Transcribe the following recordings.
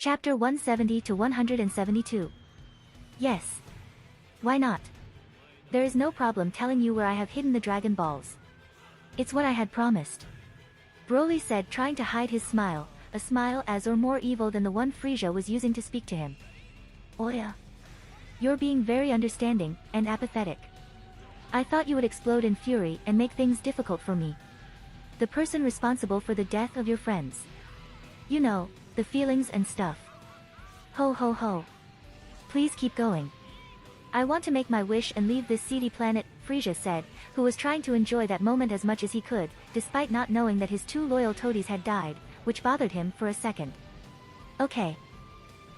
Chapter 170 to 172. Yes. Why not? There is no problem telling you where I have hidden the Dragon Balls. It's what I had promised. Broly said, trying to hide his smile, a smile as or more evil than the one Frieza was using to speak to him. Oh yeah. You're being very understanding, and apathetic. I thought you would explode in fury and make things difficult for me. The person responsible for the death of your friends. You know, the feelings and stuff. Ho ho ho. Please keep going. I want to make my wish and leave this seedy planet, Frieza said, who was trying to enjoy that moment as much as he could, despite not knowing that his two loyal toadies had died, which bothered him for a second. Okay.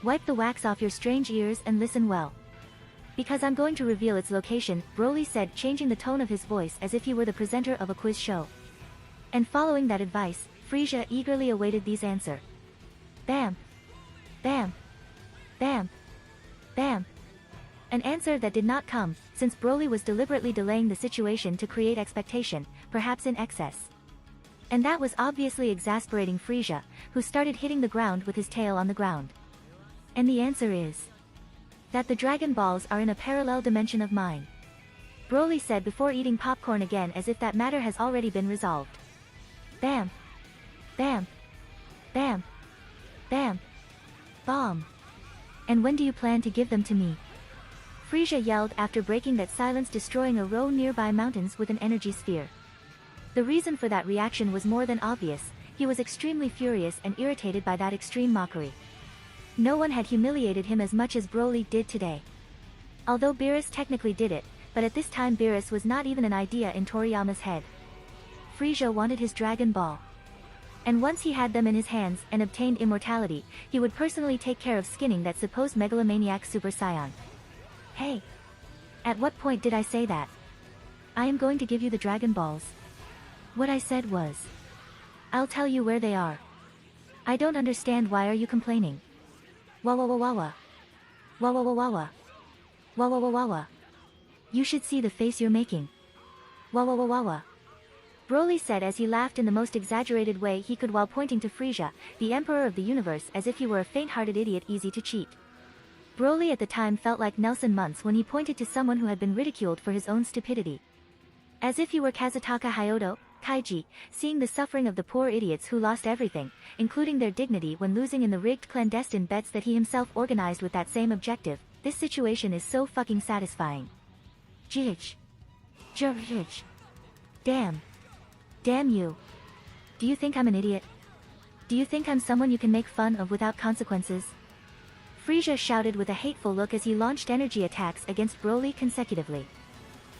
Wipe the wax off your strange ears and listen well. Because I'm going to reveal its location, Broly said, changing the tone of his voice as if he were the presenter of a quiz show. And following that advice, Frieza eagerly awaited these answer. Bam! Bam! Bam! Bam! An answer that did not come, since Broly was deliberately delaying the situation to create expectation, perhaps in excess. And that was obviously exasperating Frieza, who started hitting the ground with his tail on the ground. And the answer is that the Dragon Balls are in a parallel dimension of mine. Broly said before eating popcorn again as if that matter has already been resolved. Bam! Bam! Bam! Bam! Bomb! And when do you plan to give them to me? Frieza yelled after breaking that silence, destroying a row nearby mountains with an energy sphere. The reason for that reaction was more than obvious. He was extremely furious and irritated by that extreme mockery. No one had humiliated him as much as Broly did today. Although Beerus technically did it, but at this time Beerus was not even an idea in Toriyama's head. Frieza wanted his Dragon Ball. And once he had them in his hands and obtained immortality, he would personally take care of skinning that supposed megalomaniac Super Saiyan. Hey! At what point did I say that? I am going to give you the Dragon Balls. What I said was, I'll tell you where they are. I don't understand, why are you complaining? Wah wah wah wah wah. Wah wah wah wah wah. Wah wah wah wah wah. You should see the face you're making. Wah wah wah wah wah. Broly said as he laughed in the most exaggerated way he could while pointing to Frieza, the Emperor of the Universe, as if he were a faint-hearted idiot easy to cheat. Broly at the time felt like Nelson Muntz when he pointed to someone who had been ridiculed for his own stupidity. As if he were Kazutaka Hyoto, Kaiji, seeing the suffering of the poor idiots who lost everything, including their dignity when losing in the rigged clandestine bets that he himself organized with that same objective. This situation is so fucking satisfying. Jich. Jich. Damn. Damn you. Do you think I'm an idiot? Do you think I'm someone you can make fun of without consequences? Frieza shouted with a hateful look as he launched energy attacks against Broly consecutively.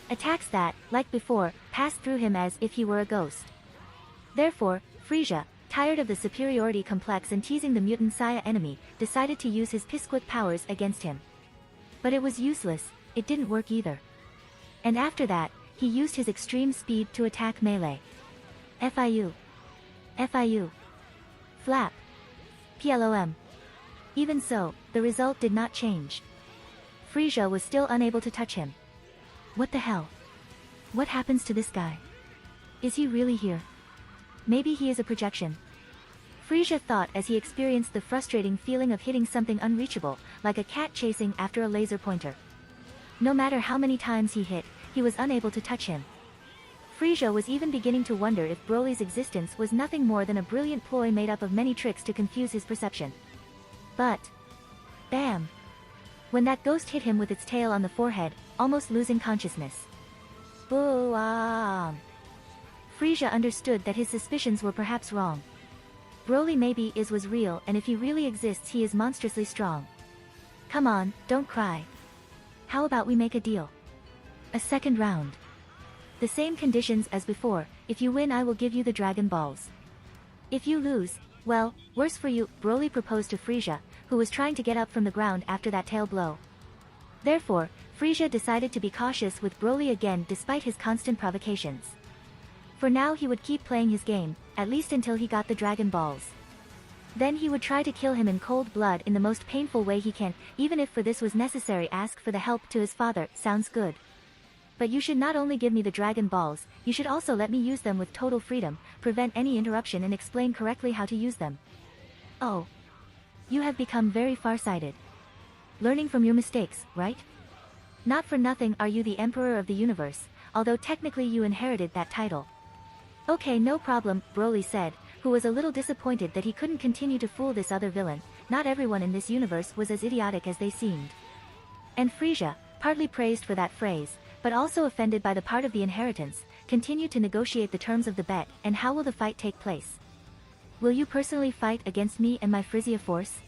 Attacks that, like before, passed through him as if he were a ghost. Therefore, Frieza, tired of the superiority complex and teasing the mutant Saiyan enemy, decided to use his Pisquick powers against him. But it was useless, it didn't work either. And after that, he used his extreme speed to attack melee. FIU. FIU. Flap. PLOM. Even so, the result did not change. Frieza was still unable to touch him. What the hell? What happens to this guy? Is he really here? Maybe he is a projection. Frieza thought as he experienced the frustrating feeling of hitting something unreachable, like a cat chasing after a laser pointer. No matter how many times he hit, he was unable to touch him. Frieza was even beginning to wonder if Broly's existence was nothing more than a brilliant ploy made up of many tricks to confuse his perception. But... bam! When that ghost hit him with its tail on the forehead, almost losing consciousness. Boom! Frieza understood that his suspicions were perhaps wrong. Broly maybe was real, and if he really exists he is monstrously strong. Come on, don't cry. How about we make a deal? A second round. The same conditions as before. If you win I will give you the Dragon Balls. If you lose, well, worse for you, Broly proposed to Frieza, who was trying to get up from the ground after that tail blow. Therefore, Frieza decided to be cautious with Broly again despite his constant provocations. For now he would keep playing his game, at least until he got the Dragon Balls. Then he would try to kill him in cold blood in the most painful way he can, even if for this was necessary ask for the help to his father. Sounds good. But you should not only give me the Dragon Balls, you should also let me use them with total freedom, prevent any interruption and explain correctly how to use them. Oh. You have become very farsighted. Learning from your mistakes, right? Not for nothing are you the Emperor of the Universe, although technically you inherited that title. Okay, no problem, Broly said, who was a little disappointed that he couldn't continue to fool this other villain. Not everyone in this universe was as idiotic as they seemed. And Frisia, partly praised for that phrase, but also offended by the part of the inheritance, continued to negotiate the terms of the bet. And how will the fight take place? Will you personally fight against me and my Frisia force?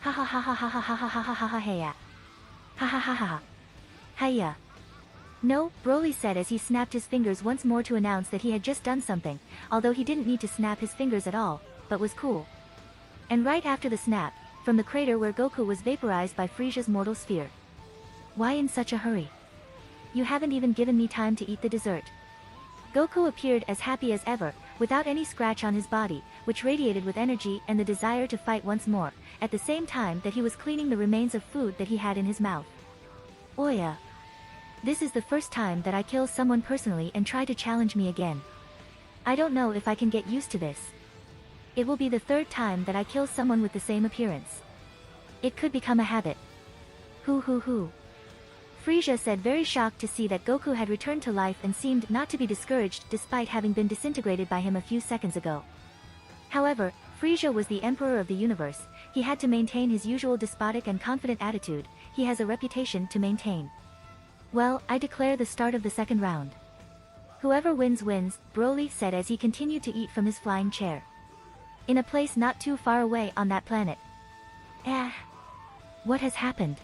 Ha ha ha ha ha ha ha ha ha ha ha ha ha ha ha ha ha. Hiya. No, Broly said as he snapped his fingers once more to announce that he had just done something, although he didn't need to snap his fingers at all, but was cool. And right after the snap, from the crater where Goku was vaporized by Frisia's mortal sphere. Why in such a hurry? You haven't even given me time to eat the dessert. Goku appeared as happy as ever, without any scratch on his body, which radiated with energy and the desire to fight once more, at the same time that he was cleaning the remains of food that he had in his mouth. Oya. This is the first time that I kill someone personally and try to challenge me again. I don't know if I can get used to this. It will be the third time that I kill someone with the same appearance. It could become a habit. Hoo. Frisia said, very shocked to see that Goku had returned to life and seemed not to be discouraged despite having been disintegrated by him a few seconds ago. However, Frisia was the Emperor of the Universe. He had to maintain his usual despotic and confident attitude. He has a reputation to maintain. Well, I declare the start of the second round. Whoever wins wins, Broly said as he continued to eat from his flying chair. In a place not too far away on that planet. What has happened?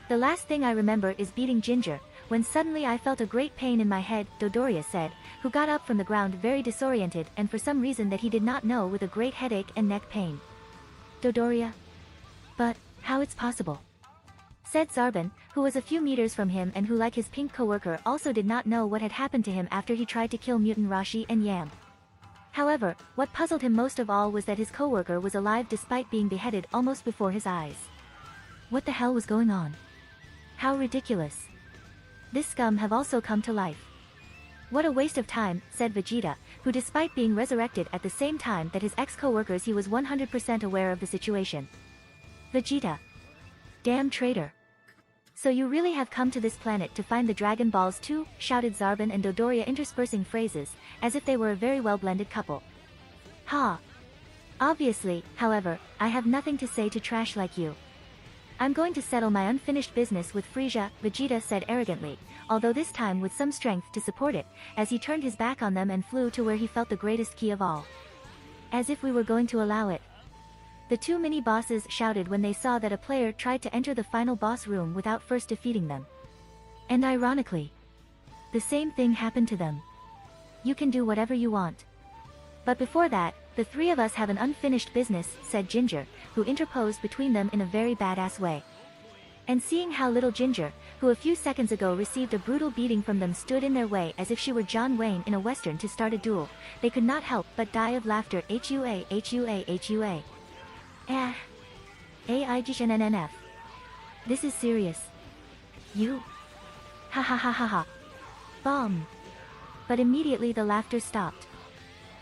The last thing I remember is beating Ginger, when suddenly I felt a great pain in my head, Dodoria said, who got up from the ground very disoriented and for some reason that he did not know, with a great headache and neck pain. Dodoria? But, how it's possible? Said Zarbon, who was a few meters from him and who, like his pink co-worker, also did not know what had happened to him after he tried to kill Mutant Rashi and Yam. However, what puzzled him most of all was that his co-worker was alive despite being beheaded almost before his eyes. What the hell was going on? How ridiculous. This scum have also come to life. What a waste of time, said Vegeta, who despite being resurrected at the same time that his ex-co-workers, he was 100% aware of the situation. Vegeta. Damn traitor. So you really have come to this planet to find the Dragon Balls too? Shouted Zarbon and Dodoria, interspersing phrases, as if they were a very well-blended couple. Ha. Obviously, however, I have nothing to say to trash like you. I'm going to settle my unfinished business with Frisia, Vegeta said arrogantly, although this time with some strength to support it, as he turned his back on them and flew to where he felt the greatest ki of all. As if we were going to allow it. The two mini-bosses shouted when they saw that a player tried to enter the final boss room without first defeating them. And ironically, the same thing happened to them. You can do whatever you want. But before that, the three of us have an unfinished business, said Ginger, who interposed between them in a very badass way. And seeing how little Ginger, who a few seconds ago received a brutal beating from them, stood in their way as if she were John Wayne in a western to start a duel, they could not help but die of laughter. Hua. AIGNNF. This is serious. You? Ha ha ha ha ha. Bomb. But immediately the laughter stopped.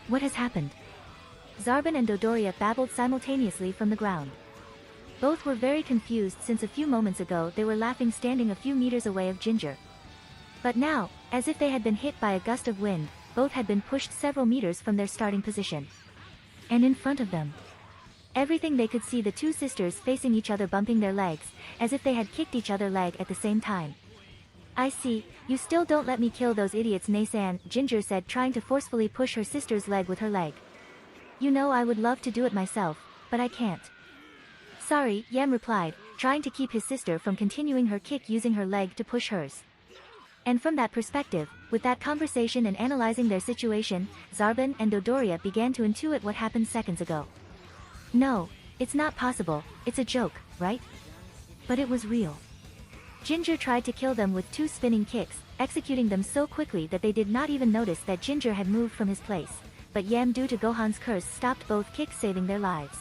What has happened? Zarbon and Dodoria babbled simultaneously from the ground. Both were very confused since a few moments ago they were laughing standing a few meters away of Ginger. But now, as if they had been hit by a gust of wind, both had been pushed several meters from their starting position. And in front of them, everything they could see, the two sisters facing each other bumping their legs, as if they had kicked each other leg at the same time. I see, you still don't let me kill those idiots, Nasan, Ginger said, trying to forcefully push her sister's leg with her leg. You know I would love to do it myself, but I can't. Sorry, Yam replied, trying to keep his sister from continuing her kick using her leg to push hers. And from that perspective, with that conversation and analyzing their situation, Zarbon and Dodoria began to intuit what happened seconds ago. No, it's not possible, it's a joke, right? But it was real. Ginger tried to kill them with two spinning kicks, executing them so quickly that they did not even notice that Ginger had moved from his place, but Yam, due to Gohan's curse, stopped both kicks, saving their lives.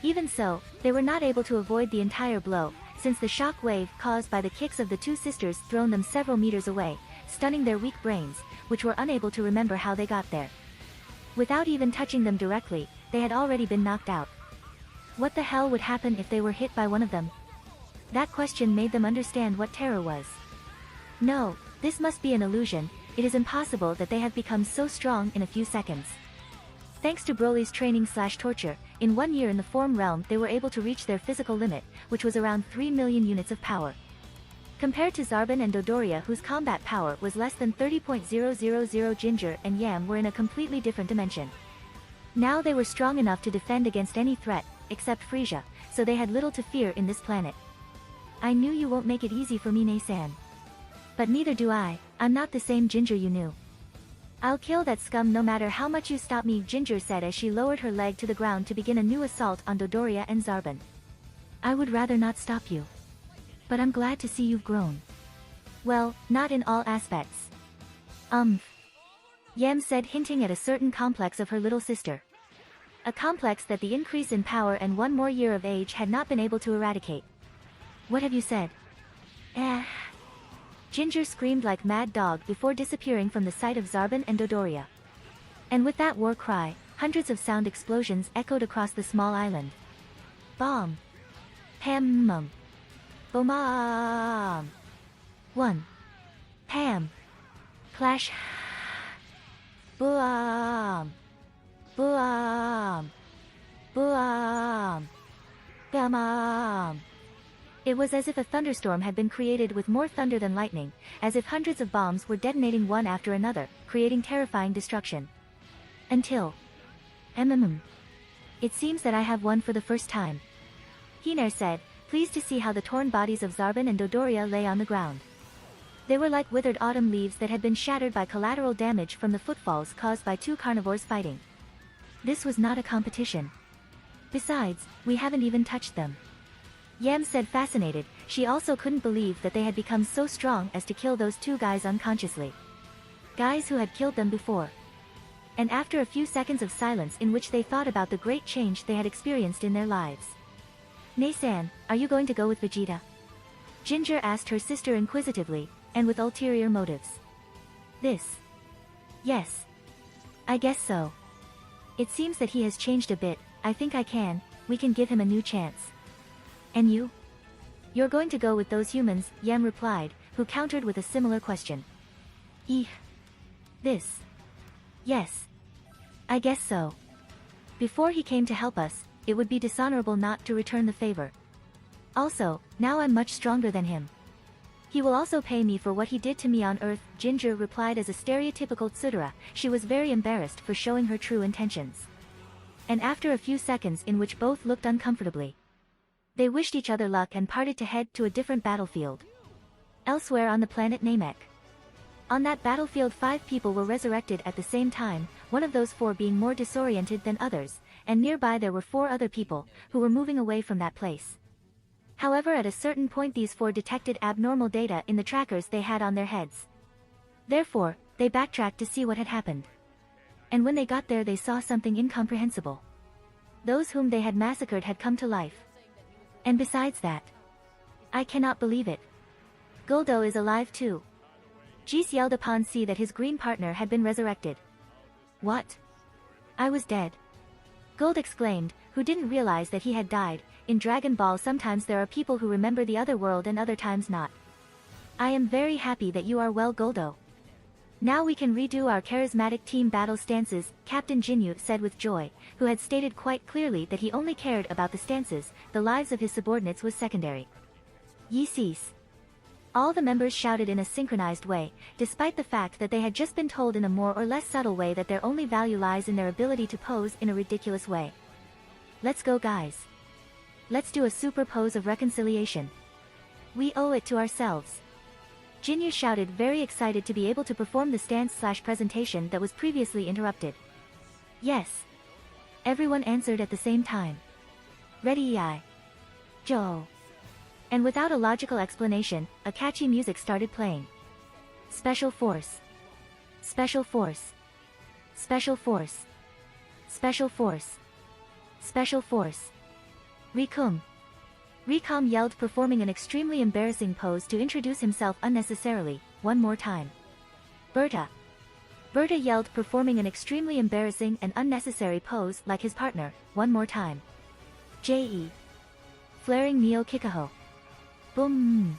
Even so, they were not able to avoid the entire blow, since the shock wave caused by the kicks of the two sisters thrown them several meters away, stunning their weak brains, which were unable to remember how they got there. Without even touching them directly, they had already been knocked out. What the hell would happen if they were hit by one of them? That question made them understand what terror was. No, this must be an illusion, it is impossible that they have become so strong in a few seconds. Thanks to Broly's training/torture, in 1 year in the form realm they were able to reach their physical limit, which was around 3 million units of power. Compared to Zarbon and Dodoria, whose combat power was less than 30.000, Ginger and Yam were in a completely different dimension. Now they were strong enough to defend against any threat, except Frisia, so they had little to fear in this planet. I knew you won't make it easy for me, Nei-san. But neither do I, I'm not the same Ginger you knew. I'll kill that scum no matter how much you stop me, Ginger said as she lowered her leg to the ground to begin a new assault on Dodoria and Zarbon. I would rather not stop you. But I'm glad to see you've grown. Well, not in all aspects. Yam said, hinting at a certain complex of her little sister. A complex that the increase in power and 1 more year of age had not been able to eradicate. What have you said? Ginger screamed like mad dog before disappearing from the sight of Zarbon and Dodoria. And with that war cry, hundreds of sound explosions echoed across the small island. Bomb. Pam. Bomb. 1. Pam. Clash. Boom. Boom. Boom. Bam. It was as if a thunderstorm had been created with more thunder than lightning, as if hundreds of bombs were detonating one after another, creating terrifying destruction. Until... It seems that I have won for the first time. Hiner said, pleased to see how the torn bodies of Zarbon and Dodoria lay on the ground. They were like withered autumn leaves that had been shattered by collateral damage from the footfalls caused by 2 carnivores fighting. This was not a competition. Besides, we haven't even touched them. Yam said, fascinated. She also couldn't believe that they had become so strong as to kill those 2 guys unconsciously. Guys who had killed them before. And after a few seconds of silence in which they thought about the great change they had experienced in their lives. Nei-san, are you going to go with Vegeta? Ginger asked her sister inquisitively, and with ulterior motives. This. Yes. I guess so. It seems that he has changed a bit. I think we can give him a new chance. And you? You're going to go with those humans, Yam replied, who countered with a similar question. This. Yes. I guess so. Before he came to help us, it would be dishonorable not to return the favor. Also, now I'm much stronger than him. He will also pay me for what he did to me on Earth, Ginger replied as a stereotypical Tsudara. She was very embarrassed for showing her true intentions. And after a few seconds in which both looked uncomfortably, they wished each other luck and parted to head to a different battlefield. Elsewhere on the planet Namek. On that battlefield 5 people were resurrected at the same time, one of those 4 being more disoriented than others, and nearby there were 4 other people, who were moving away from that place. However, at a certain point these 4 detected abnormal data in the trackers they had on their heads. Therefore, they backtracked to see what had happened. And when they got there they saw something incomprehensible. Those whom they had massacred had come to life. And besides that, I cannot believe it. Guldo is alive too. Jis yelled upon see that his green partner had been resurrected. What? I was dead. Gold exclaimed, who didn't realize that he had died. In Dragon Ball sometimes there are people who remember the other world and other times not. I am very happy that you are well, Guldo. Now we can redo our charismatic team battle stances, Captain Jinyu said with joy, who had stated quite clearly that he only cared about the stances, the lives of his subordinates was secondary. Ye cease. All the members shouted in a synchronized way, despite the fact that they had just been told in a more or less subtle way that their only value lies in their ability to pose in a ridiculous way. Let's go, guys. Let's do a super pose of reconciliation. We owe it to ourselves. Jinyu shouted, very excited to be able to perform the stance/presentation that was previously interrupted. Yes. Everyone answered at the same time. Ready, I. Joe. And without a logical explanation, a catchy music started playing. Special Force. Special Force. Special Force. Special Force. Special Force. Rikum. Ricom yelled, performing an extremely embarrassing pose to introduce himself unnecessarily, one more time. Berta. Berta yelled, performing an extremely embarrassing and unnecessary pose like his partner, one more time. J.E. Flaring Neo Kikaho. Boom.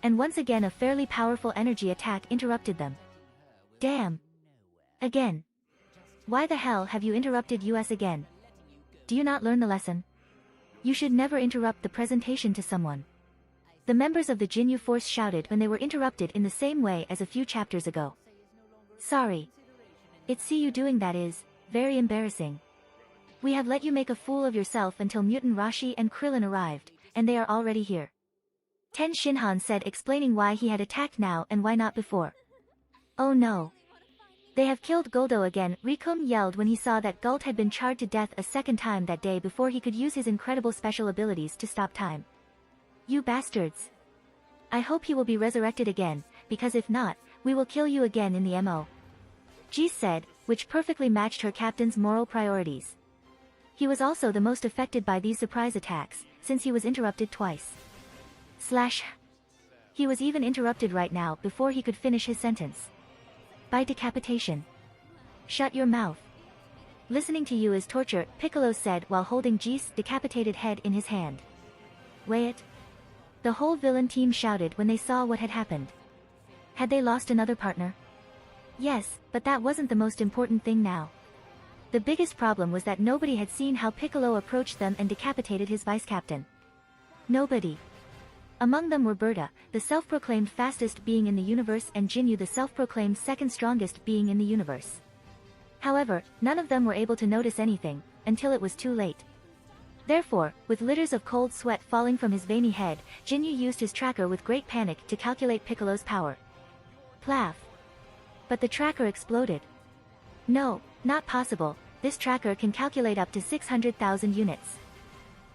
And once again a fairly powerful energy attack interrupted them. Damn. Again. Why the hell have you interrupted us again? Do you not learn the lesson? You should never interrupt the presentation to someone. The members of the Jinyu force shouted when they were interrupted in the same way as a few chapters ago. Sorry. It's see you doing that is very embarrassing. We have let you make a fool of yourself until Mutant Rashi and Krillin arrived, and they are already here. Ten Shinhan said, explaining why he had attacked now and why not before. Oh no. They have killed Guldo again, Rikum yelled when he saw that Gult had been charred to death a second time that day before he could use his incredible special abilities to stop time. You bastards. I hope he will be resurrected again, because if not, we will kill you again in the MO. Ji said, which perfectly matched her captain's moral priorities. He was also the most affected by these surprise attacks, since he was interrupted twice. He was even interrupted right now before he could finish his sentence. By decapitation. Shut your mouth. Listening to you is torture, Piccolo said while holding Ji's decapitated head in his hand. Wait. The whole villain team shouted when they saw what had happened. Had they lost another partner? Yes, but that wasn't the most important thing now. The biggest problem was that nobody had seen how Piccolo approached them and decapitated his vice-captain. Nobody. Among them were Berta, the self-proclaimed fastest being in the universe, and Jinyu, the self-proclaimed second strongest being in the universe. However, none of them were able to notice anything, until it was too late. Therefore, with litters of cold sweat falling from his veiny head, Jinyu used his tracker with great panic to calculate Piccolo's power. Plaff. But the tracker exploded. No, not possible, this tracker can calculate up to 600,000 units.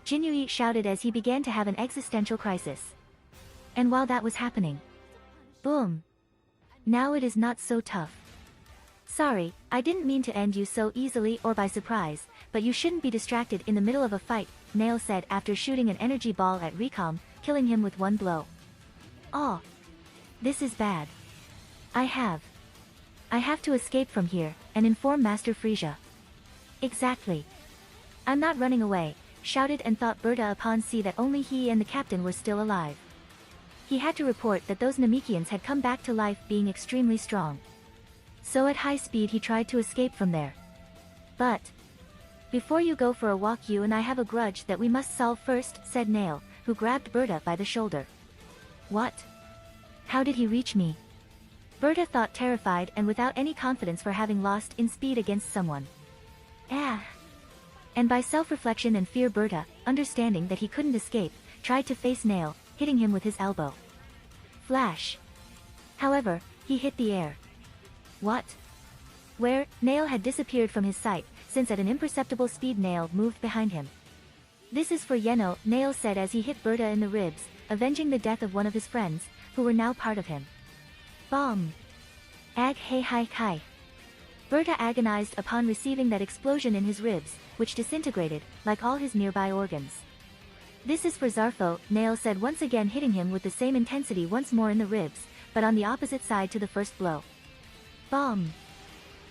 Jinyu shouted as he began to have an existential crisis. And while that was happening... Boom. Now it is not so tough. Sorry, I didn't mean to end you so easily or by surprise, but you shouldn't be distracted in the middle of a fight, Nail said after shooting an energy ball at Recom, killing him with one blow. Oh. This is bad. I have to escape from here, and inform Master Frisia. Exactly. I'm not running away, shouted and thought Berta upon see that only he and the captain were still alive. He had to report that those Namekians had come back to life being extremely strong. So at high speed he tried to escape from there. But... Before you go for a walk, you and I have a grudge that we must solve first, said Nail, who grabbed Berta by the shoulder. What? How did he reach me? Berta thought, terrified and without any confidence for having lost in speed against someone. And by self-reflection and fear, Berta, understanding that he couldn't escape, tried to face Nail, hitting him with his elbow. Flash. However, he hit the air. What? Where? Nail had disappeared from his sight, since at an imperceptible speed Nail moved behind him. This is for Yeno, Nail said as he hit Berta in the ribs, avenging the death of one of his friends, who were now part of him. Bomb. Ag hey hi kai. Berta agonized upon receiving that explosion in his ribs, which disintegrated, like all his nearby organs. This is for Zarfo, Nail said once again hitting him with the same intensity once more in the ribs, but on the opposite side to the first blow. Bomb.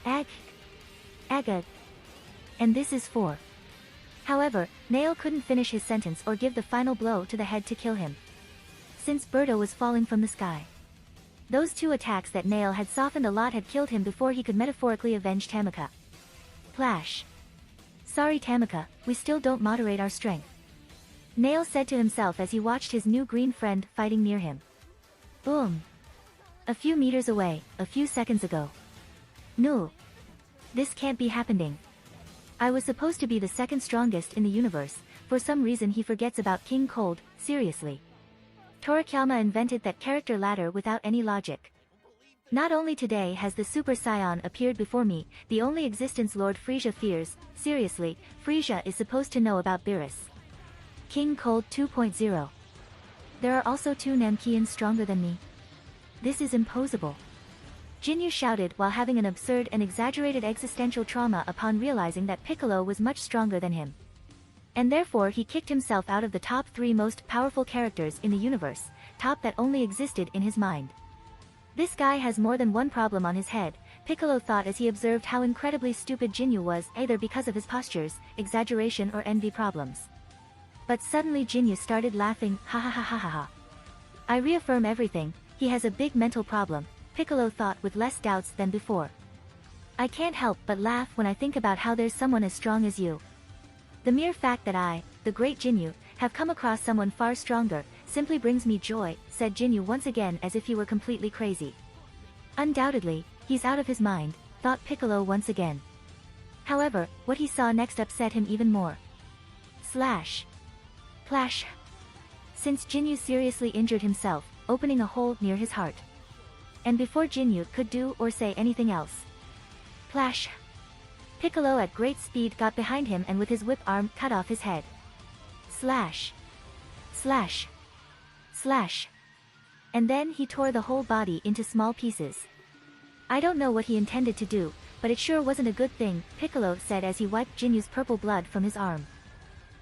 Ag. Agad. And this is for... However, Nail couldn't finish his sentence or give the final blow to the head to kill him. Since Berta was falling from the sky. Those two attacks that Nail had softened a lot had killed him before he could metaphorically avenge Tamika. Flash. Sorry Tamika, we still don't moderate our strength. Nail said to himself as he watched his new green friend fighting near him. Boom. A few meters away, a few seconds ago. No. This can't be happening. I was supposed to be the second strongest in the universe, for some reason he forgets about King Cold, seriously. Toriyama invented that character ladder without any logic. Not only today has the Super Saiyan appeared before me, the only existence Lord Frisia fears, seriously, Frisia is supposed to know about Beerus. King Cold 2.0. There are also two Namkians stronger than me. This is impossible. Jinyu shouted while having an absurd and exaggerated existential trauma upon realizing that Piccolo was much stronger than him. And therefore he kicked himself out of the top 3 most powerful characters in the universe, top that only existed in his mind. This guy has more than one problem on his head, Piccolo thought as he observed how incredibly stupid Jinyu was, either because of his postures, exaggeration or envy problems. But suddenly Jinyu started laughing, ha ha ha ha ha ha. I reaffirm everything, he has a big mental problem, Piccolo thought with less doubts than before. I can't help but laugh when I think about how there's someone as strong as you. The mere fact that I, the great Jinyu, have come across someone far stronger, simply brings me joy, said Jinyu once again as if he were completely crazy. Undoubtedly, he's out of his mind, thought Piccolo once again. However, what he saw next upset him even more. Slash. Plash. Since Jinyu seriously injured himself, opening a hole near his heart. And before Jinyu could do or say anything else. Plash. Piccolo at great speed got behind him and with his whip arm cut off his head. Slash. Slash. Slash. And then he tore the whole body into small pieces. I don't know what he intended to do, but it sure wasn't a good thing, Piccolo said as he wiped Jinyu's purple blood from his arm.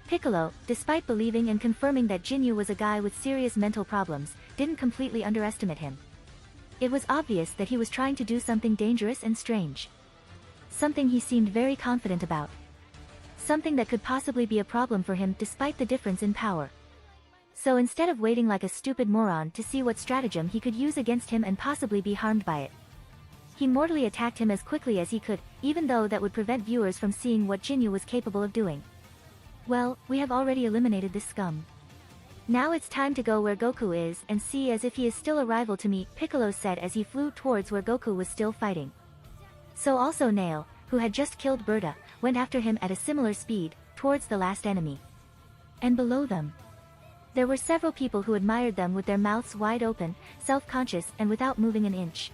Piccolo, despite believing and confirming that Jinyu was a guy with serious mental problems, didn't completely underestimate him. It was obvious that he was trying to do something dangerous and strange. Something he seemed very confident about. Something that could possibly be a problem for him despite the difference in power. So instead of waiting like a stupid moron to see what stratagem he could use against him and possibly be harmed by it, he mortally attacked him as quickly as he could, even though that would prevent viewers from seeing what Jinyu was capable of doing. Well, we have already eliminated this scum. Now it's time to go where Goku is and see as if he is still a rival to me, Piccolo said as he flew towards where Goku was still fighting. So also Nail, who had just killed Berta, went after him at a similar speed, towards the last enemy. And below them, there were several people who admired them with their mouths wide open, self-conscious and without moving an inch.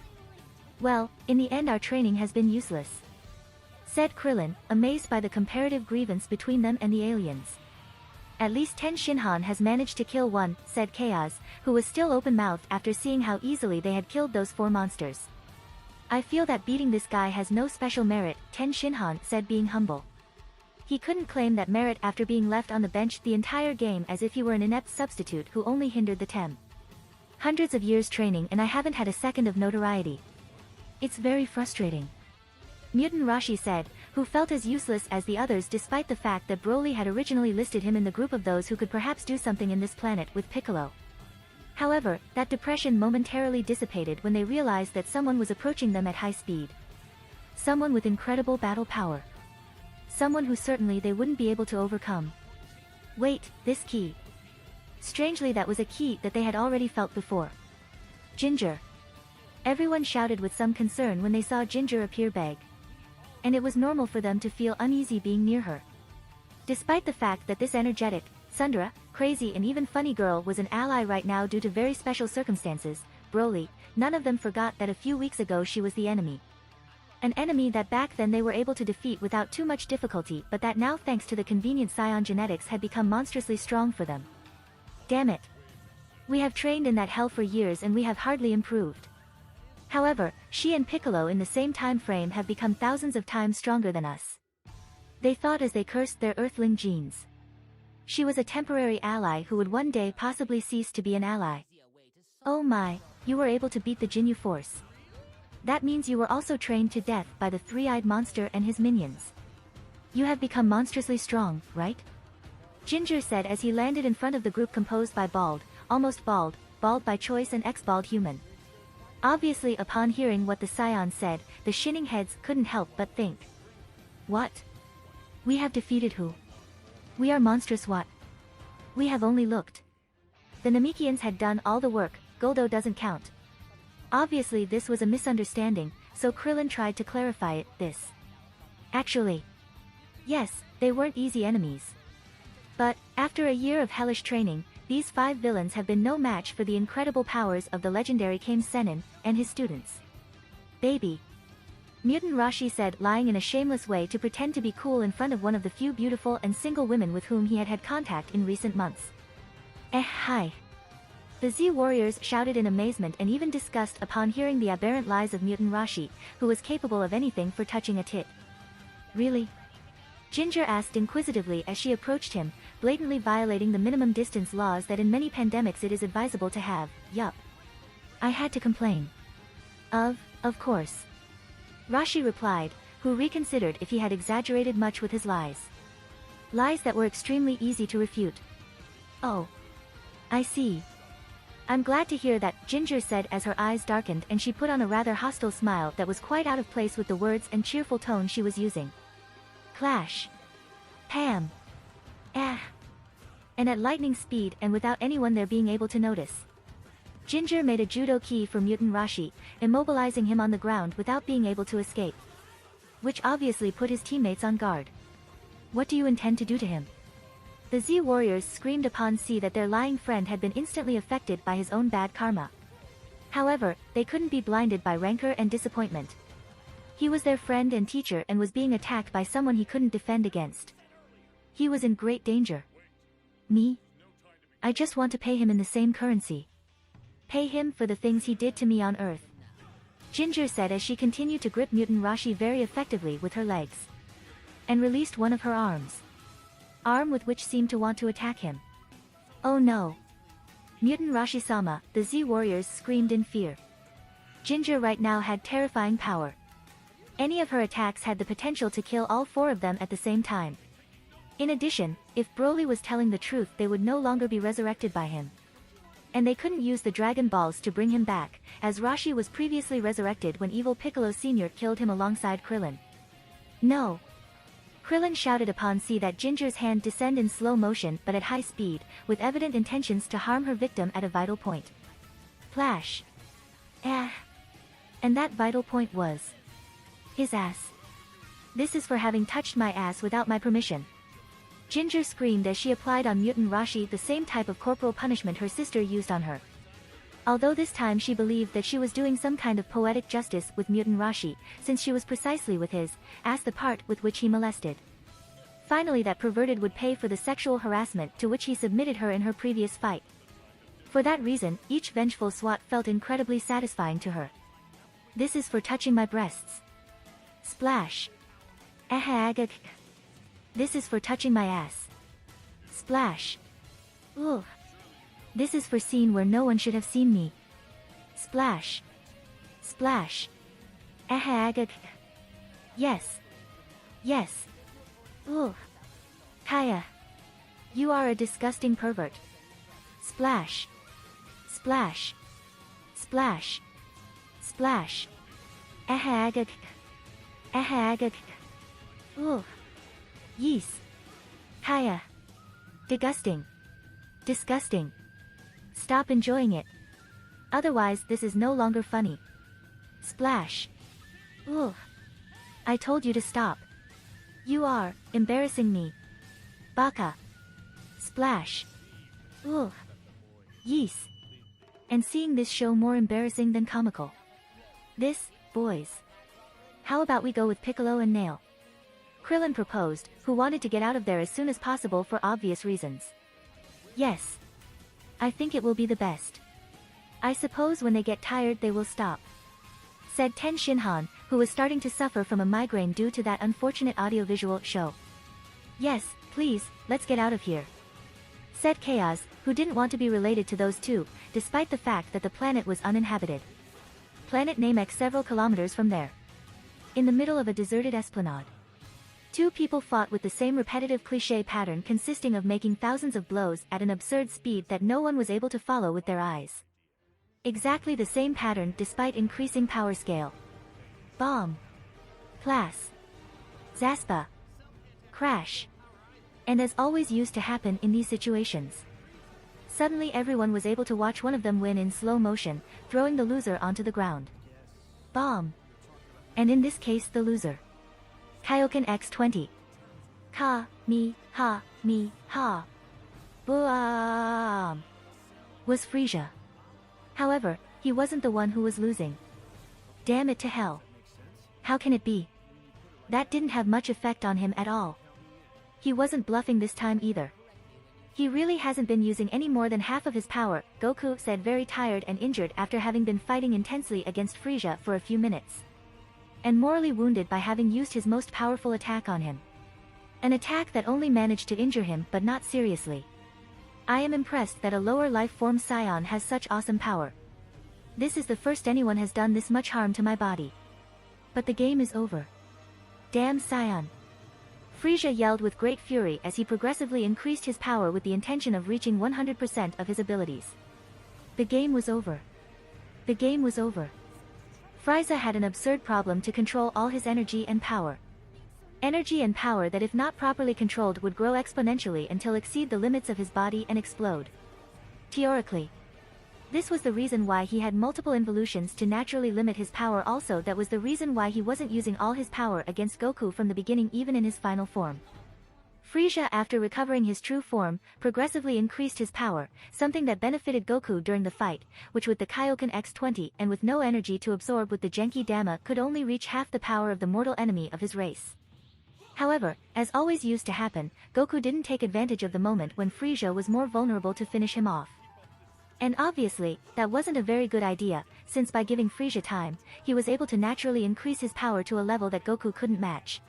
Well, in the end our training has been useless, said Krillin, amazed by the comparative grievance between them and the aliens. At least Ten Shinhan has managed to kill one, said Chaos, who was still open-mouthed after seeing how easily they had killed those 4 monsters. I feel that beating this guy has no special merit, Ten Shinhan said being humble. He couldn't claim that merit after being left on the bench the entire game as if he were an inept substitute who only hindered the Tem. Hundreds of years training and I haven't had a second of notoriety. It's very frustrating. Mutant Rashi said, who felt as useless as the others despite the fact that Broly had originally listed him in the group of those who could perhaps do something in this planet with Piccolo. However, that depression momentarily dissipated when they realized that someone was approaching them at high speed. Someone with incredible battle power. Someone who certainly they wouldn't be able to overcome. Wait, this key. Strangely that was a key that they had already felt before. Ginger. Everyone shouted with some concern when they saw Ginger appear beg. And it was normal for them to feel uneasy being near her. Despite the fact that this energetic, Sundra, crazy and even funny girl was an ally right now due to very special circumstances, Broly, none of them forgot that a few weeks ago she was the enemy. An enemy that back then they were able to defeat without too much difficulty but that now thanks to the convenient Scion genetics had become monstrously strong for them. Damn it. We have trained in that hell for years and we have hardly improved. However, she and Piccolo in the same time frame have become thousands of times stronger than us. They thought as they cursed their earthling genes. She was a temporary ally who would one day possibly cease to be an ally. Oh my, you were able to beat the Jinyu force. That means you were also trained to death by the three-eyed monster and his minions. You have become monstrously strong, right? Ginger said as he landed in front of the group composed by bald, almost bald, bald by choice and ex-bald human. Obviously upon hearing what the Scion said, the shinning heads couldn't help but think. What? We have defeated who? We are monstrous what? We have only looked. The Namekians had done all the work, Goldo doesn't count. Obviously this was a misunderstanding, so Krillin tried to clarify it, this. Actually. Yes, they weren't easy enemies. But, after a year of hellish training, these 5 villains have been no match for the incredible powers of the legendary Kame Sennin, and his students. Baby. Mutant Rashi said, lying in a shameless way to pretend to be cool in front of one of the few beautiful and single women with whom he had had contact in recent months. Hi. The Z warriors shouted in amazement and even disgust upon hearing the aberrant lies of Mutant Rashi, who was capable of anything for touching a tit. Really? Ginger asked inquisitively as she approached him, blatantly violating the minimum distance laws that in many pandemics it is advisable to have. Yup. I had to complain. Of course. Rashi replied, who reconsidered if he had exaggerated much with his lies. Lies that were extremely easy to refute. Oh. I see. I'm glad to hear that, Ginger said as her eyes darkened and she put on a rather hostile smile that was quite out of place with the words and cheerful tone she was using. Clash. Pam. Ah. And at lightning speed and without anyone there being able to notice. Ginger made a judo ki for Mutant Rashi, immobilizing him on the ground without being able to escape. Which obviously put his teammates on guard. What do you intend to do to him? The Z warriors screamed upon see that their lying friend had been instantly affected by his own bad karma. However, they couldn't be blinded by rancor and disappointment. He was their friend and teacher and was being attacked by someone he couldn't defend against. He was in great danger. Me? I just want to pay him in the same currency. Pay him for the things he did to me on Earth. Ginger said as she continued to grip Mutant Rashi very effectively with her legs. And released one of her arms. Arm with which seemed to want to attack him. Oh no. Mutant Rashi-sama, the Z warriors screamed in fear. Ginger right now had terrifying power. Any of her attacks had the potential to kill all four of them at the same time. In addition, if Broly was telling the truth they would no longer be resurrected by him. And they couldn't use the Dragon Balls to bring him back, as Rashi was previously resurrected when evil Piccolo Sr. killed him alongside Krillin. No. Krillin shouted upon see that Ginger's hand descend in slow motion but at high speed, with evident intentions to harm her victim at a vital point. Flash. Ah. And that vital point was his ass. This is for having touched my ass without my permission. Ginger screamed as she applied on Mutant Rashi the same type of corporal punishment her sister used on her. Although this time she believed that she was doing some kind of poetic justice with Mutant Rashi, since she was precisely with his ass the part with which he molested. Finally that perverted would pay for the sexual harassment to which he submitted her in her previous fight. For that reason, each vengeful swat felt incredibly satisfying to her. This is for touching my breasts. Splash. Ahagak. This is for touching my ass. Splash. Ugh. This is for scene where no one should have seen me. Splash. Splash. Ahagak. Yes. Yes. Ugh. Kaya. You are a disgusting pervert. Splash. Splash. Splash. Splash. Ahagak. Ahagak. Ugh. Yees. Kaya. Disgusting. Disgusting. Stop enjoying it. Otherwise this is no longer funny. Splash. Ugh. I told you to stop. You are embarrassing me. Baka. Splash. Ugh. Yees. And seeing this show more embarrassing than comical. This, boys. How about we go with Piccolo and Nail? Krillin proposed, who wanted to get out of there as soon as possible for obvious reasons. Yes. I think it will be the best. I suppose when they get tired they will stop. Said Ten Shinhan, who was starting to suffer from a migraine due to that unfortunate audiovisual show. Yes, please, let's get out of here. Said Chaos, who didn't want to be related to those two, despite the fact that the planet was uninhabited. Planet Namek several kilometers from there. In the middle of a deserted esplanade. Two people fought with the same repetitive cliché pattern consisting of making thousands of blows at an absurd speed that no one was able to follow with their eyes. Exactly the same pattern despite increasing power scale. Bomb. Class. Zaspa. Crash. And as always used to happen in these situations. Suddenly everyone was able to watch one of them win in slow motion, throwing the loser onto the ground. Bomb. And in this case the loser. Kaioshin X20. Ka, mi, ha, boom. Was Frieza. However, he wasn't the one who was losing. Damn it to hell. How can it be? That didn't have much effect on him at all. He wasn't bluffing this time either. He really hasn't been using any more than half of his power, Goku said, very tired and injured after having been fighting intensely against Frieza for a few minutes. And morally wounded by having used his most powerful attack on him. An attack that only managed to injure him but not seriously. I am impressed that a lower life form Scion has such awesome power. This is the first anyone has done this much harm to my body. But the game is over. Damn Scion. Frieza yelled with great fury as he progressively increased his power with the intention of reaching 100% of his abilities. The game was over. The game was over. Frieza had an absurd problem to control all his energy and power. Energy and power that if not properly controlled would grow exponentially until exceed the limits of his body and explode. Theoretically. This was the reason why he had multiple involutions to naturally limit his power. Also, that was the reason why he wasn't using all his power against Goku from the beginning, even in his final form. Frieza, after recovering his true form, progressively increased his power, something that benefited Goku during the fight, which with the Kaioshin X20 and with no energy to absorb with the Genki Dama could only reach half the power of the mortal enemy of his race. However, as always used to happen, Goku didn't take advantage of the moment when Frieza was more vulnerable to finish him off. And obviously, that wasn't a very good idea, since by giving Frieza time, he was able to naturally increase his power to a level that Goku couldn't match.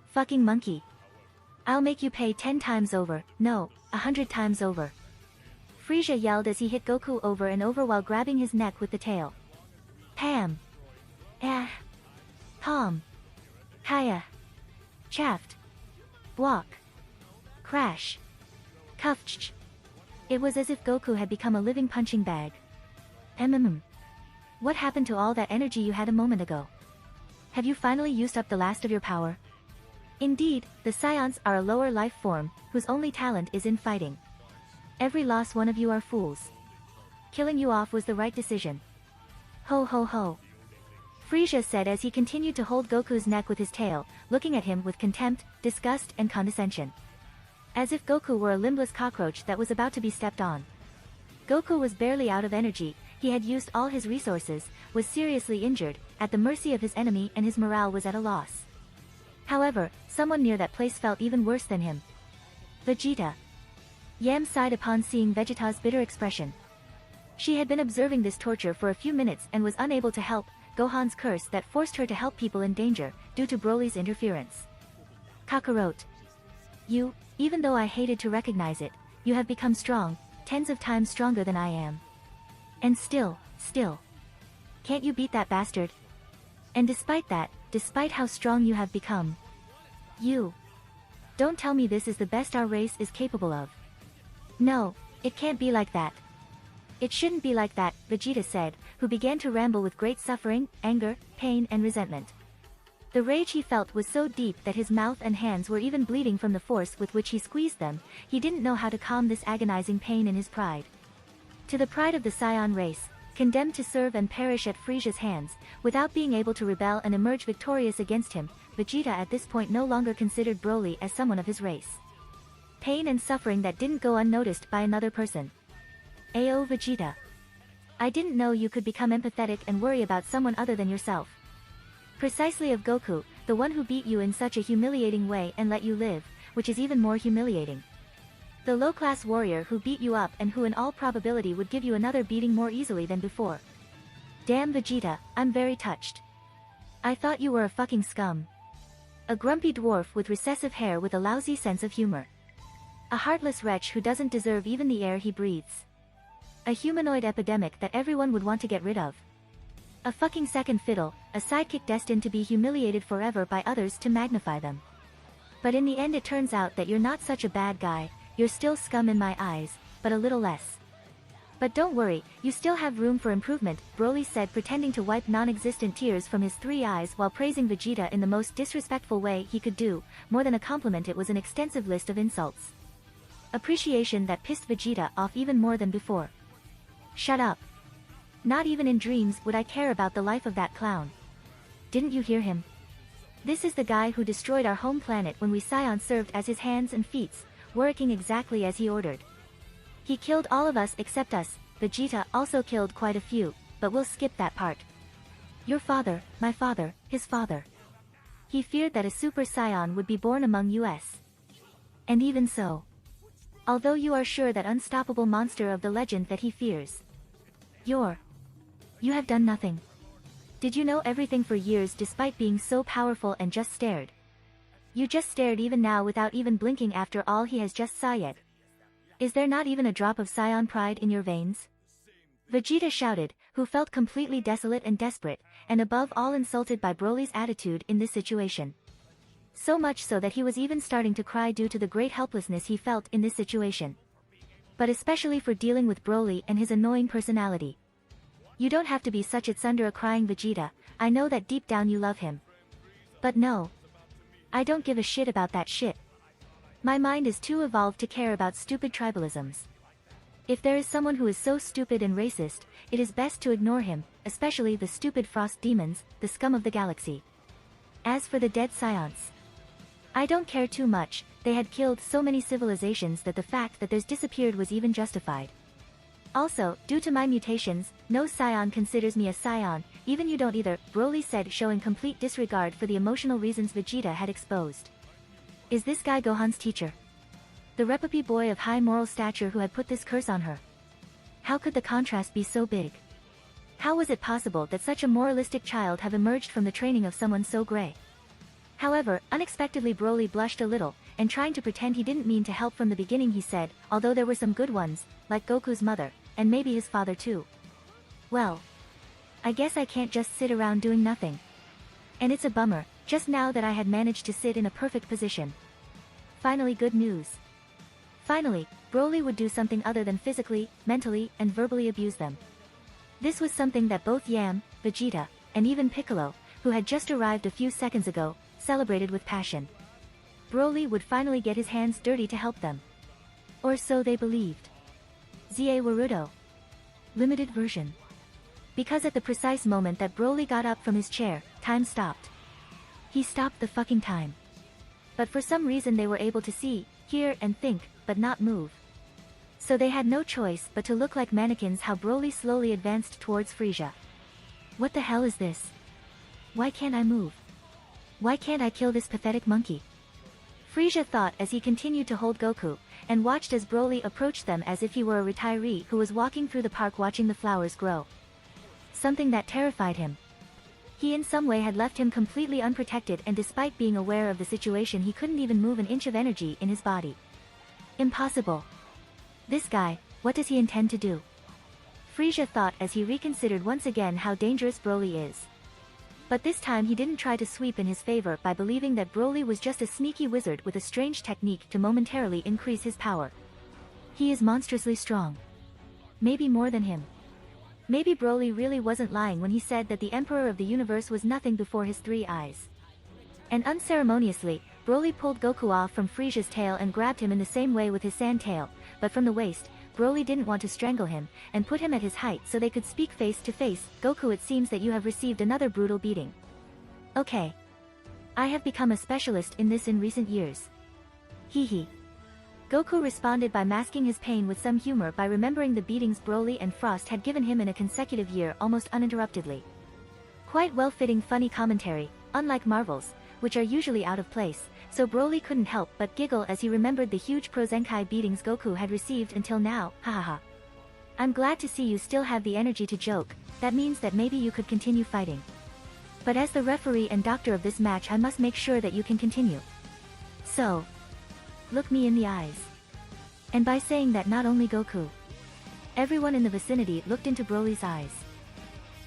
Fucking monkey. I'll make you pay 10 times over, no, 100 times over. Frieza yelled as he hit Goku over and over while grabbing his neck with the tail. Pam. Ah. Palm. Kaya. Chaffed. Block. Crash. Cuffch. It was as if Goku had become a living punching bag. What happened to all that energy you had a moment ago? Have you finally used up the last of your power? Indeed, the Saiyans are a lower life form, whose only talent is in fighting. Every loss one of you are fools. Killing you off was the right decision. Ho ho ho. Frieza said as he continued to hold Goku's neck with his tail, looking at him with contempt, disgust and condescension. As if Goku were a limbless cockroach that was about to be stepped on. Goku was barely out of energy, he had used all his resources, was seriously injured, at the mercy of his enemy, and his morale was at a loss. However, someone near that place felt even worse than him. Vegeta. Yam sighed upon seeing Vegeta's bitter expression. She had been observing this torture for a few minutes and was unable to help Gohan's curse that forced her to help people in danger, due to Broly's interference. Kakarot. You, even though I hated to recognize it, you have become strong, tens of times stronger than I am. And still. Can't you beat that bastard? And despite that, despite how strong you have become. You. Don't tell me this is the best our race is capable of. No, it can't be like that. It shouldn't be like that, Vegeta said, who began to ramble with great suffering, anger, pain and resentment. The rage he felt was so deep that his mouth and hands were even bleeding from the force with which he squeezed them. He didn't know how to calm this agonizing pain in his pride. To the pride of the Saiyan race, condemned to serve and perish at Frieza's hands, without being able to rebel and emerge victorious against him, Vegeta at this point no longer considered Broly as someone of his race. Pain and suffering that didn't go unnoticed by another person. Ayo Vegeta. I didn't know you could become empathetic and worry about someone other than yourself. Precisely of Goku, the one who beat you in such a humiliating way and let you live, which is even more humiliating. The low-class warrior who beat you up and who in all probability would give you another beating more easily than before. Damn Vegeta, I'm very touched. I thought you were a fucking scum. A grumpy dwarf with recessive hair with a lousy sense of humor. A heartless wretch who doesn't deserve even the air he breathes. A humanoid epidemic that everyone would want to get rid of. A fucking second fiddle, a sidekick destined to be humiliated forever by others to magnify them. But in the end it turns out that you're not such a bad guy, you're still scum in my eyes, but a little less. But don't worry, you still have room for improvement, Broly said, pretending to wipe non-existent tears from his 3 eyes while praising Vegeta in the most disrespectful way he could do. More than a compliment, it was an extensive list of insults. Appreciation that pissed Vegeta off even more than before. Shut up. Not even in dreams would I care about the life of that clown. Didn't you hear him? This is the guy who destroyed our home planet when we Saiyan served as his hands and feet, working exactly as he ordered. He killed all of us except us. Vegeta also killed quite a few, but we'll skip that part. Your father, my father, his father. He feared that a Super Saiyan would be born among us. And even so. Although you are sure that unstoppable monster of the legend that he fears. You have done nothing. Did you know everything for years despite being so powerful and just stared? You just stared even now without even blinking after all he has just saw yet. Is there not even a drop of Saiyan pride in your veins? Vegeta shouted, who felt completely desolate and desperate, and above all insulted by Broly's attitude in this situation. So much so that he was even starting to cry due to the great helplessness he felt in this situation. But especially for dealing with Broly and his annoying personality. You don't have to be such a tsundere crying Vegeta, I know that deep down you love him. But no. I don't give a shit about that shit. My mind is too evolved to care about stupid tribalisms. If there is someone who is so stupid and racist, it is best to ignore him, especially the stupid frost demons, the scum of the galaxy. As for the dead scions, I don't care too much, they had killed so many civilizations that the fact that theirs disappeared was even justified. Also, due to my mutations, no scion considers me a scion, even you don't either, Broly said, showing complete disregard for the emotional reasons Vegeta had exposed. Is this guy Gohan's teacher? The Repapi boy of high moral stature who had put this curse on her? How could the contrast be so big? How was it possible that such a moralistic child have emerged from the training of someone so grey? However, unexpectedly Broly blushed a little, and trying to pretend he didn't mean to help from the beginning he said, although there were some good ones, like Goku's mother, and maybe his father too. Well, I guess I can't just sit around doing nothing. And it's a bummer, just now that I had managed to sit in a perfect position. Finally, good news. Finally, Broly would do something other than physically, mentally, and verbally abuse them. This was something that both Yam, Vegeta, and even Piccolo, who had just arrived a few seconds ago, celebrated with passion. Broly would finally get his hands dirty to help them. Or so they believed. Zie Warudo. Limited version. Because at the precise moment that Broly got up from his chair, time stopped. He stopped the fucking time. But for some reason they were able to see, hear and think, but not move. So they had no choice but to look like mannequins how Broly slowly advanced towards Frieza. What the hell is this? Why can't I move? Why can't I kill this pathetic monkey? Frieza thought as he continued to hold Goku, and watched as Broly approached them as if he were a retiree who was walking through the park watching the flowers grow. Something that terrified him. He in some way had left him completely unprotected, and despite being aware of the situation he couldn't even move an inch of energy in his body. Impossible. This guy, what does he intend to do? Frieza thought as he reconsidered once again how dangerous Broly is. But this time he didn't try to sweep in his favor by believing that Broly was just a sneaky wizard with a strange technique to momentarily increase his power. He is monstrously strong. Maybe more than him. Maybe Broly really wasn't lying when he said that the Emperor of the Universe was nothing before his 3 eyes. And unceremoniously, Broly pulled Goku off from Frieza's tail and grabbed him in the same way with his sand tail, but from the waist. Broly didn't want to strangle him, and put him at his height so they could speak face to face. Goku, it seems that you have received another brutal beating. Okay. I have become a specialist in this in recent years. Hee hee. Goku responded by masking his pain with some humor by remembering the beatings Broly and Frost had given him in a consecutive year almost uninterruptedly. Quite well-fitting funny commentary, unlike Marvel's, which are usually out of place, so Broly couldn't help but giggle as he remembered the huge Prozenkai beatings Goku had received until now, hahaha. I'm glad to see you still have the energy to joke, that means that maybe you could continue fighting. But as the referee and doctor of this match I must make sure that you can continue. So, look me in the eyes. And by saying that, not only Goku. Everyone in the vicinity looked into Broly's eyes.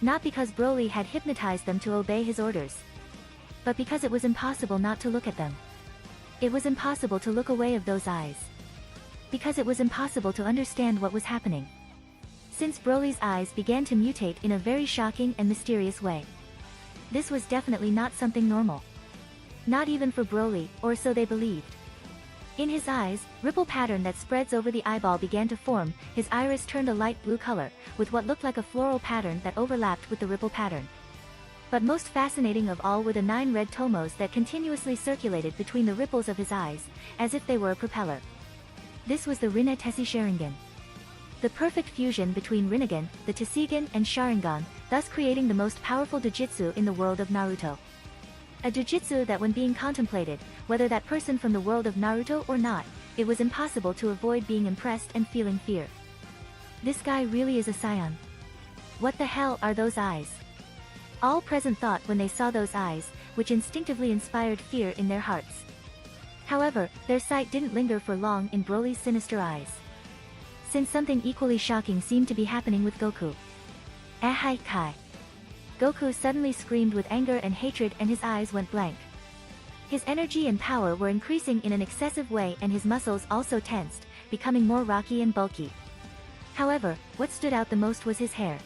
Not because Broly had hypnotized them to obey his orders, but because it was impossible not to look at them. It was impossible to look away of those eyes. Because it was impossible to understand what was happening. Since Broly's eyes began to mutate in a very shocking and mysterious way. This was definitely not something normal. Not even for Broly, or so they believed. In his eyes, ripple pattern that spreads over the eyeball began to form, his iris turned a light blue color, with what looked like a floral pattern that overlapped with the ripple pattern. But most fascinating of all were the 9 red tomos that continuously circulated between the ripples of his eyes, as if they were a propeller. This was the Rinne Tessie Sharingan. The perfect fusion between Rinnegan, the Tessigan and Sharingan, thus creating the most powerful Dojutsu in the world of Naruto. A Dojutsu that when being contemplated, whether that person from the world of Naruto or not, it was impossible to avoid being impressed and feeling fear. This guy really is a scion. What the hell are those eyes? All present thought when they saw those eyes, which instinctively inspired fear in their hearts. However, their sight didn't linger for long in Broly's sinister eyes. Since something equally shocking seemed to be happening with Goku. Ahai Kai. Goku suddenly screamed with anger and hatred and his eyes went blank. His energy and power were increasing in an excessive way and his muscles also tensed, becoming more rocky and bulky. However, what stood out the most was his hair.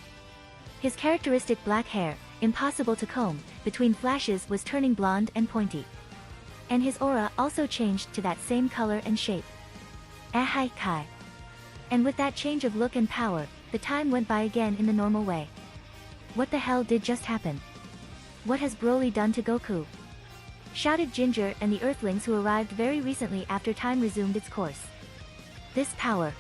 His characteristic black hair, impossible to comb, between flashes was turning blonde and pointy. And his aura also changed to that same color and shape. Ahai Kai. And with that change of look and power, the time went by again in the normal way. What the hell did just happen? What has Broly done to Goku? Shouted Ginger and the Earthlings who arrived very recently after time resumed its course. This power.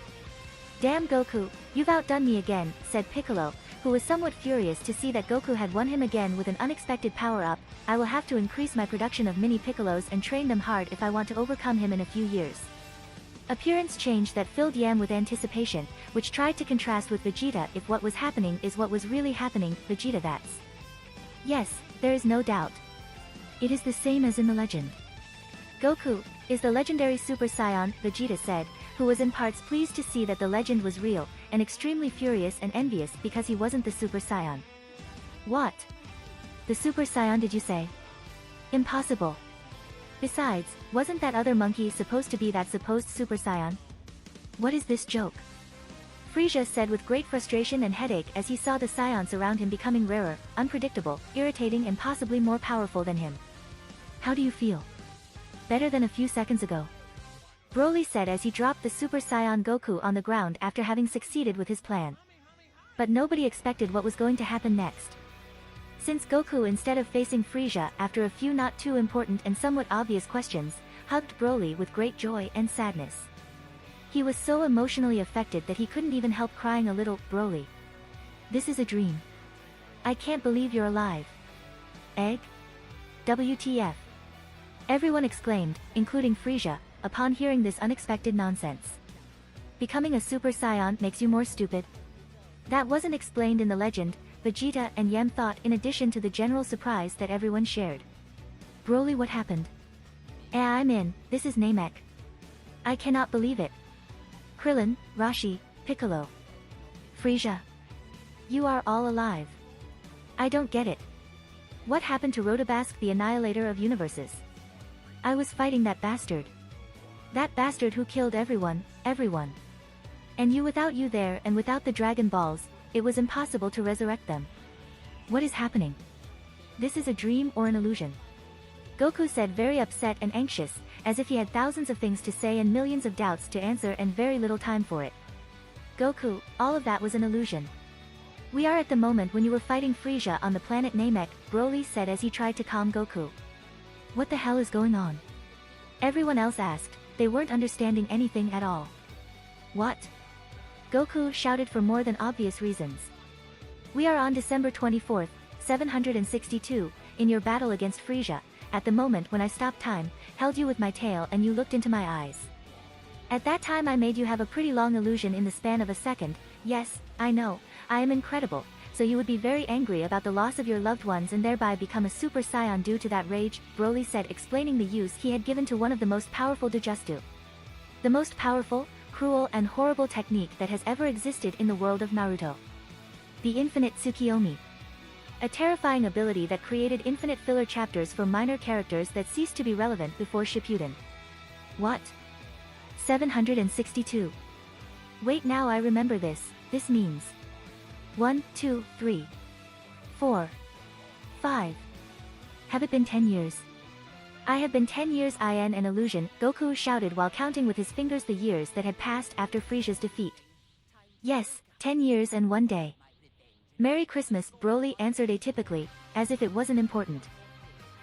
Damn Goku, you've outdone me again, said Piccolo, who was somewhat furious to see that Goku had won him again with an unexpected power-up. I will have to increase my production of mini Piccolos and train them hard if I want to overcome him in a few years. Appearance change that filled Yam with anticipation, which tried to contrast with Vegeta. If what was happening is what was really happening, Vegeta, that's. Yes, there is no doubt. It is the same as in the legend. Goku is the legendary Super Saiyan, Vegeta said, who was in parts pleased to see that the legend was real, and extremely furious and envious because he wasn't the Super Saiyan. What? The Super Saiyan, did you say? Impossible. Besides, wasn't that other monkey supposed to be that supposed Super Saiyan? What is this joke? Frieza said with great frustration and headache as he saw the Saiyans around him becoming rarer, unpredictable, irritating and possibly more powerful than him. How do you feel? Better than a few seconds ago. Broly said as he dropped the Super Saiyan Goku on the ground after having succeeded with his plan. But nobody expected what was going to happen next. Since Goku, instead of facing Frieza after a few not too important and somewhat obvious questions, hugged Broly with great joy and sadness. He was so emotionally affected that he couldn't even help crying a little. Broly. This is a dream. I can't believe you're alive. Egg? WTF. Everyone exclaimed, including Frieza, upon hearing this unexpected nonsense. Becoming a Super Saiyan makes you more stupid? That wasn't explained in the legend, Vegeta and Yam thought, in addition to the general surprise that everyone shared. Broly, what happened? I'm in, this is Namek. I cannot believe it. Krillin, Rashi, Piccolo. Frieza. You are all alive. I don't get it. What happened to Rotobask, the annihilator of universes? I was fighting that bastard. That bastard who killed everyone. And without you there and without the Dragon Balls, it was impossible to resurrect them. What is happening? This is a dream or an illusion? Goku said, very upset and anxious, as if he had thousands of things to say and millions of doubts to answer and very little time for it. Goku, all of that was an illusion. We are at the moment when you were fighting Frieza on the planet Namek, Broly said as he tried to calm Goku. What the hell is going on? Everyone else asked, they weren't understanding anything at all. What? Goku shouted for more than obvious reasons. We are on December 24th, 762, in your battle against Frieza, at the moment when I stopped time, held you with my tail and you looked into my eyes. At that time I made you have a pretty long illusion in the span of a second. Yes, I know, I am incredible, so you would be very angry about the loss of your loved ones and thereby become a Super Saiyan due to that rage, Broly said, explaining the use he had given to one of the most powerful Dojutsu. The most powerful, cruel and horrible technique that has ever existed in the world of Naruto. The Infinite Tsukiyomi. A terrifying ability that created infinite filler chapters for minor characters that ceased to be relevant before Shippuden. What? 762. Wait, now I remember this. This means 1, 2, 3, 4, 5. Have it been 10 years? I have been 10 years in an illusion, Goku shouted while counting with his fingers the years that had passed after Frieza's defeat. Yes, 10 years and 1 day. Merry Christmas, Broly answered atypically, as if it wasn't important.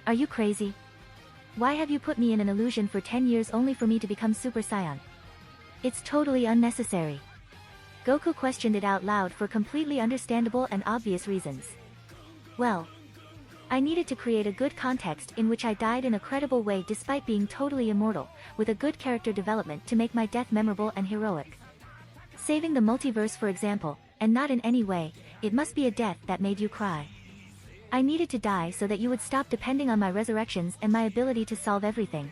Are you crazy? Why have you put me in an illusion for 10 years only for me to become Super Saiyan? It's totally unnecessary. Goku questioned it out loud for completely understandable and obvious reasons. Well, I needed to create a good context in which I died in a credible way despite being totally immortal, with a good character development to make my death memorable and heroic. Saving the multiverse, for example, and not in any way, it must be a death that made you cry. I needed to die so that you would stop depending on my resurrections and my ability to solve everything.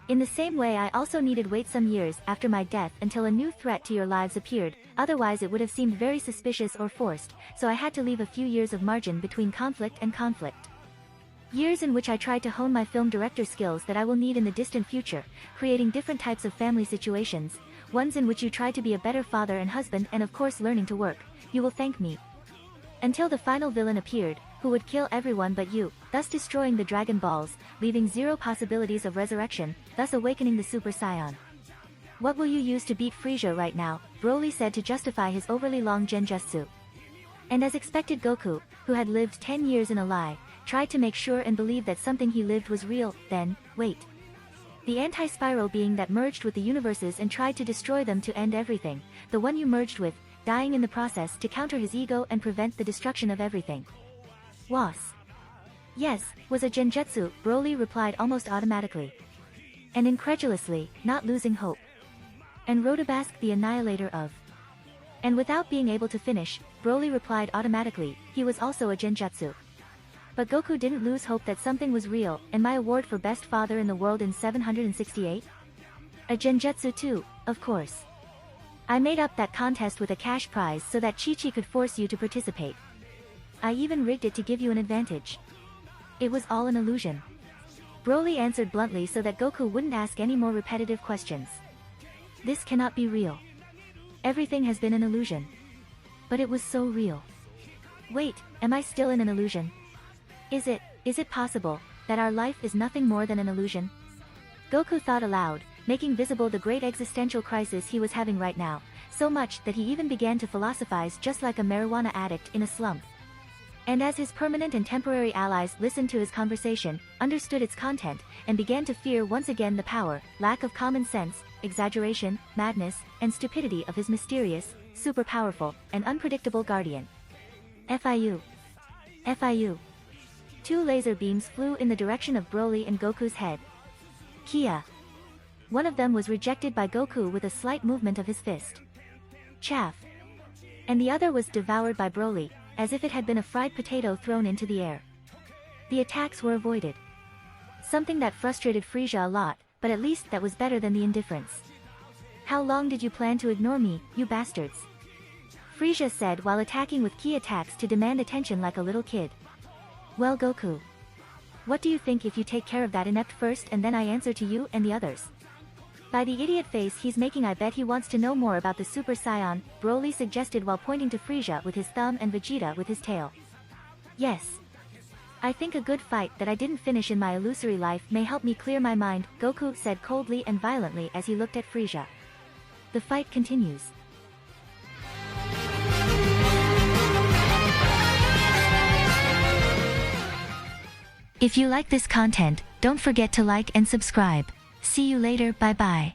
In the same way, I also needed wait some years after my death until a new threat to your lives appeared, otherwise it would have seemed very suspicious or forced, so I had to leave a few years of margin between conflict and conflict. Years in which I tried to hone my film director skills that I will need in the distant future, creating different types of family situations, ones in which you try to be a better father and husband and of course learning to work. You will thank me. Until the final villain appeared, who would kill everyone but you, thus destroying the Dragon Balls, leaving zero possibilities of resurrection, thus awakening the Super Saiyan. What will you use to beat Frieza right now? Broly said to justify his overly long genjutsu. And as expected, Goku, who had lived 10 years in a lie, tried to make sure and believe that something he lived was real. Then, wait. The anti-spiral being that merged with the universes and tried to destroy them to end everything, the one you merged with, dying in the process to counter his ego and prevent the destruction of everything. Was. Yes, was a genjutsu, Broly replied almost automatically. And incredulously, not losing hope. And Rotobask the Annihilator of. And without being able to finish, Broly replied automatically, he was also a genjutsu. But Goku didn't lose hope that something was real, and my award for best father in the world in 768? A genjutsu too, of course. I made up that contest with a cash prize so that Chi-Chi could force you to participate. I even rigged it to give you an advantage. It was all an illusion. Broly answered bluntly so that Goku wouldn't ask any more repetitive questions. This cannot be real. Everything has been an illusion. But it was so real. Wait, am I still in an illusion? Is it possible, that our life is nothing more than an illusion? Goku thought aloud, making visible the great existential crisis he was having right now, so much that he even began to philosophize just like a marijuana addict in a slump. And as his permanent and temporary allies listened to his conversation, understood its content, and began to fear once again the power, lack of common sense, exaggeration, madness, and stupidity of his mysterious, super powerful, and unpredictable guardian. FIU. FIU. 2 laser beams flew in the direction of Broly and Goku's head. Kia. One of them was rejected by Goku with a slight movement of his fist. Chaff. And the other was devoured by Broly, as if it had been a fried potato thrown into the air. The attacks were avoided. Something that frustrated Frieza a lot, but at least that was better than the indifference. How long did you plan to ignore me, you bastards? Frieza said while attacking with ki attacks to demand attention like a little kid. Well, Goku. What do you think if you take care of that inept first and then I answer to you and the others? By the idiot face he's making, I bet he wants to know more about the Super Saiyan, Broly suggested while pointing to Frieza with his thumb and Vegeta with his tail. Yes. I think a good fight that I didn't finish in my illusory life may help me clear my mind, Goku said coldly and violently as he looked at Frieza. The fight continues. If you like this content, don't forget to like and subscribe. See you later, bye bye.